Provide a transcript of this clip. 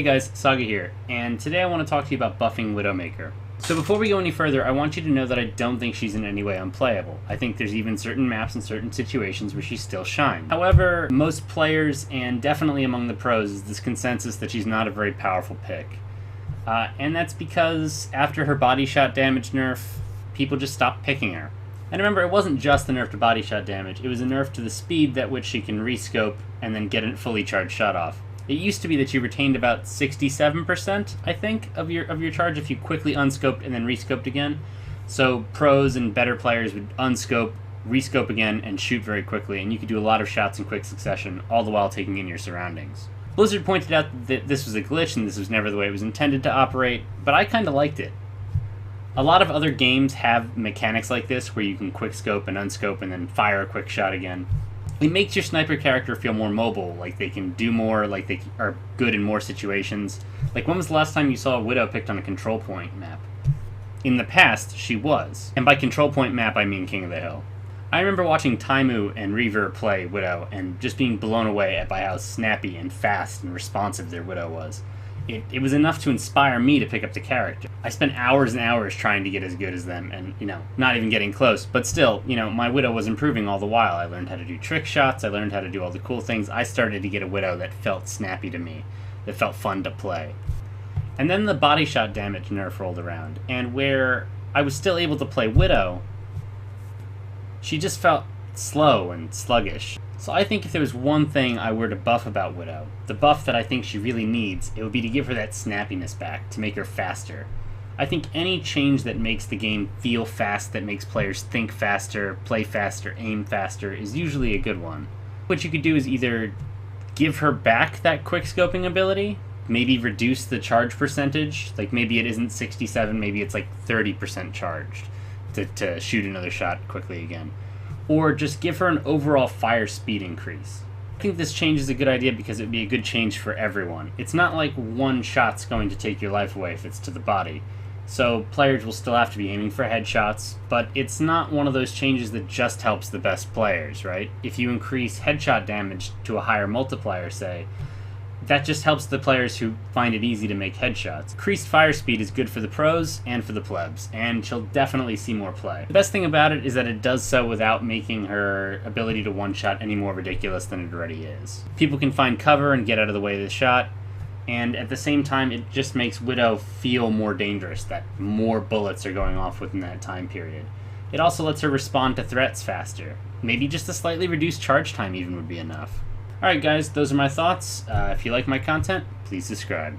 Hey guys, Saga here, and today I want to talk to you about buffing Widowmaker. So before we go any further, I want you to know that I don't think she's in any way unplayable. I think there's even certain maps and certain situations where she still shines. However, most players, and definitely among the pros, is this consensus that she's not a very powerful pick. And that's because after her body shot damage nerf, people just stopped picking her. And remember, it wasn't just the nerf to body shot damage, it was a nerf to the speed at which she can rescope and then get a fully charged shot off. It used to be that you retained about 67%, I think, of your charge if you quickly unscoped and then rescoped again. So pros and better players would unscope, rescope again, and shoot very quickly, and you could do a lot of shots in quick succession, all the while taking in your surroundings. Blizzard pointed out that this was a glitch and this was never the way it was intended to operate, but I kind of liked it. A lot of other games have mechanics like this where you can quickscope and unscope and then fire a quick shot again. It makes your sniper character feel more mobile, like they can do more, like they are good in more situations. Like, when was the last time you saw a Widow picked on a control point map? In the past, she was. And by control point map, I mean King of the Hill. I remember watching Taimou and Reaver play Widow and just being blown away by how snappy and fast and responsive their Widow was. It was enough to inspire me to pick up the character. I spent hours and hours trying to get as good as them and, not even getting close. But still, my Widow was improving all the while. I learned how to do trick shots. I learned how to do all the cool things. I started to get a Widow that felt snappy to me, that felt fun to play. And then the body shot damage nerf rolled around. And where I was still able to play Widow, she just felt slow and sluggish. So I think if there was one thing I were to buff about Widow, the buff that I think she really needs, it would be to give her that snappiness back, to make her faster. I think any change that makes the game feel fast, that makes players think faster, play faster, aim faster, is usually a good one. What you could do is either give her back that quick scoping ability, maybe reduce the charge percentage, like maybe it isn't 67, maybe it's like 30% charged to shoot another shot quickly again. Or just give her an overall fire speed increase. I think this change is a good idea because it would be a good change for everyone. It's not like one shot's going to take your life away if it's to the body. So players will still have to be aiming for headshots, but it's not one of those changes that just helps the best players, right? If you increase headshot damage to a higher multiplier, say, that just helps the players who find it easy to make headshots. Increased fire speed is good for the pros and for the plebs, and she'll definitely see more play. The best thing about it is that it does so without making her ability to one-shot any more ridiculous than it already is. People can find cover and get out of the way of the shot, and at the same time it just makes Widow feel more dangerous, that more bullets are going off within that time period. It also lets her respond to threats faster. Maybe just a slightly reduced charge time even would be enough. Alright guys, those are my thoughts. If you like my content, please subscribe.